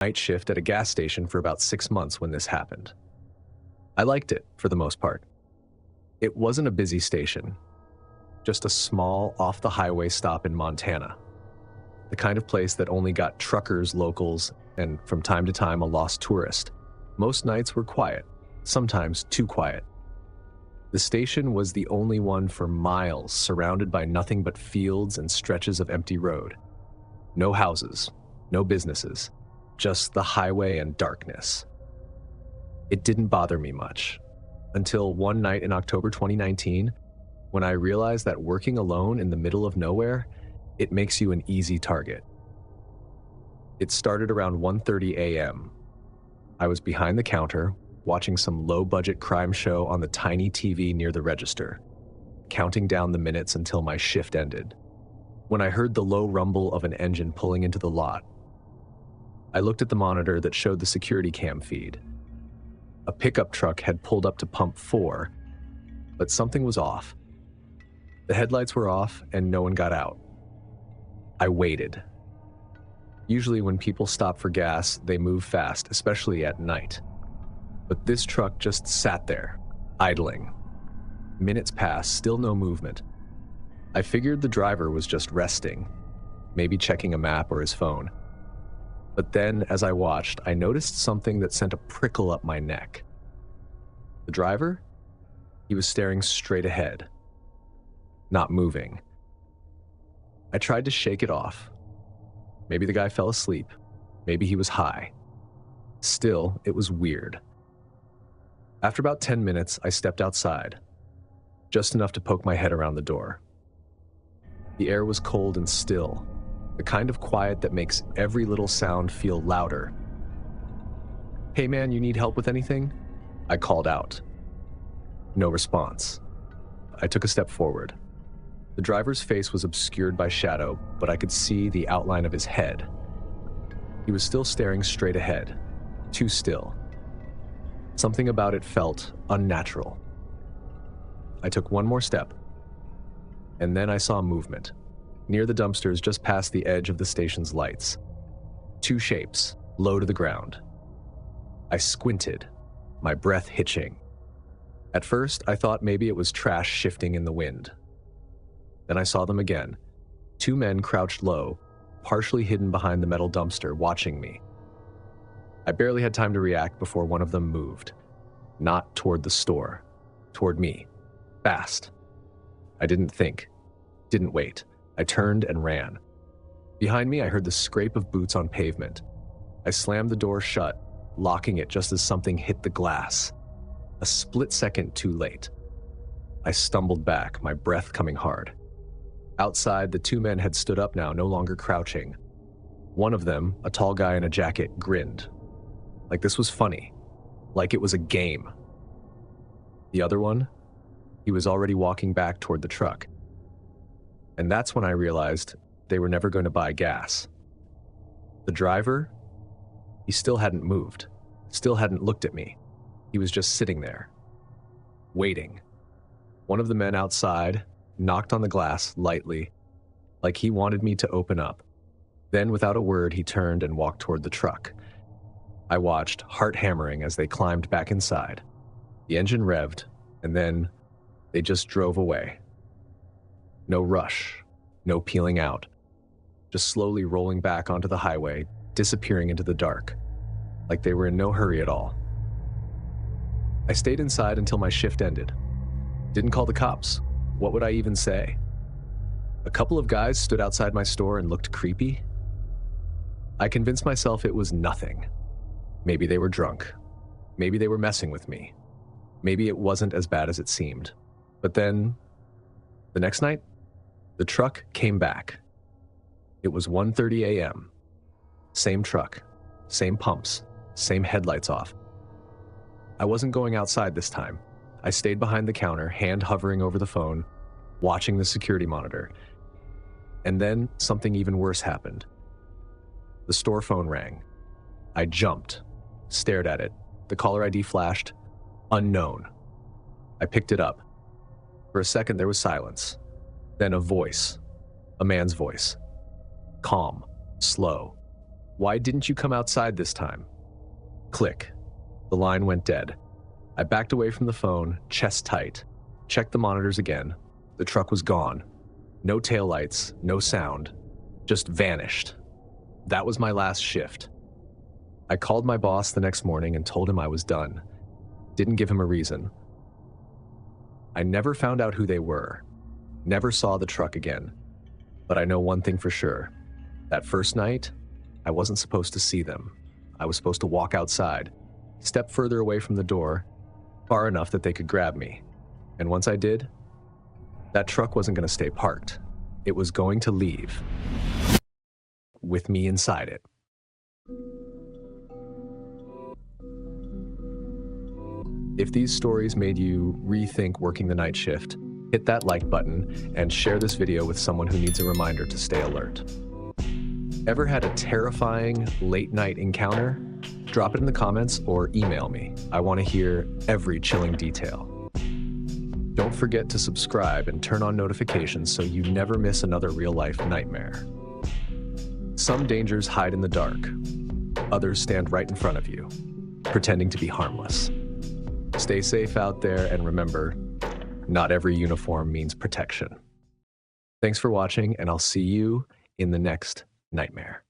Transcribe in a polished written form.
night shift at a gas station for about 6 months when this happened. I liked it, for the most part. It wasn't a busy station, just a small, off-the-highway stop in Montana. The kind of place that only got truckers, locals, and from time to time a lost tourist. Most nights were quiet, sometimes too quiet. The station was the only one for miles, surrounded by nothing but fields and stretches of empty road. No houses, no businesses, just the highway and darkness. It didn't bother me much, until one night in October 2019, when I realized that working alone in the middle of nowhere, it makes you an easy target. It started around 1:30 a.m. I was behind the counter, watching some low-budget crime show on the tiny TV near the register, counting down the minutes until my shift ended. When I heard the low rumble of an engine pulling into the lot, I looked at the monitor that showed the security cam feed. A pickup truck had pulled up to pump 4, but something was off. The headlights were off and no one got out. I waited. Usually when people stop for gas, they move fast, especially at night. But this truck just sat there, idling. Minutes passed, still no movement. I figured the driver was just resting, maybe checking a map or his phone. But then, as I watched, I noticed something that sent a prickle up my neck. The driver? He was staring straight ahead, not moving. I tried to shake it off. Maybe the guy fell asleep. Maybe he was high. Still, it was weird. After about 10 minutes, I stepped outside, just enough to poke my head around the door. The air was cold and still, the kind of quiet that makes every little sound feel louder. "Hey man, you need help with anything?" I called out. No response. I took a step forward. The driver's face was obscured by shadow, but I could see the outline of his head. He was still staring straight ahead, too still. Something about it felt unnatural. I took one more step, and then I saw movement, near the dumpsters just past the edge of the station's lights. Two shapes, low to the ground. I squinted, my breath hitching. At first, I thought maybe it was trash shifting in the wind. Then I saw them again. Two men crouched low, partially hidden behind the metal dumpster, watching me. I barely had time to react before one of them moved. Not toward the store, toward me. Fast. I didn't think, didn't wait. I turned and ran. Behind me, I heard the scrape of boots on pavement. I slammed the door shut, locking it just as something hit the glass. A split second too late. I stumbled back, my breath coming hard. Outside, the two men had stood up now, no longer crouching. One of them, a tall guy in a jacket, grinned. Like this was funny. Like it was a game. The other one, he was already walking back toward the truck. And that's when I realized they were never going to buy gas. The driver, he still hadn't moved, still hadn't looked at me. He was just sitting there, waiting. One of the men outside knocked on the glass lightly, like he wanted me to open up. Then, without a word, he turned and walked toward the truck. I watched, heart hammering, as they climbed back inside. The engine revved, and then they just drove away. No rush, no peeling out, just slowly rolling back onto the highway, disappearing into the dark, like they were in no hurry at all. I stayed inside until my shift ended. Didn't call the cops. What would I even say? A couple of guys stood outside my store and looked creepy. I convinced myself it was nothing. Maybe they were drunk. Maybe they were messing with me. Maybe it wasn't as bad as it seemed. But then, the next night, the truck came back. It was 1:30 a.m. Same truck, same pumps, same headlights off. I wasn't going outside this time. I stayed behind the counter, hand hovering over the phone, watching the security monitor. And then something even worse happened. The store phone rang. I jumped, stared at it. The caller ID flashed. Unknown. I picked it up. For a second, there was silence. Then a voice. A man's voice. Calm, slow, Why didn't you come outside this time? Click. The line went dead. I backed away from the phone, chest tight, checked the monitors again. The truck was gone. No taillights, no sound, just vanished. That was my last shift. I called my boss the next morning and told him I was done. Didn't give him a reason. I never found out who they were, never saw the truck again. But I know one thing for sure. That first night, I wasn't supposed to see them. I was supposed to walk outside, step further away from the door, far enough that they could grab me. And once I did, that truck wasn't going to stay parked. It was going to leave, with me inside it. If these stories made you rethink working the night shift, hit that like button and share this video with someone who needs a reminder to stay alert. Ever had a terrifying late night encounter? Drop it in the comments or email me. I want to hear every chilling detail. Don't forget to subscribe and turn on notifications so you never miss another real-life nightmare. Some dangers hide in the dark. Others stand right in front of you, pretending to be harmless. Stay safe out there, and remember, not every uniform means protection. Thanks for watching, and I'll see you in the next nightmare.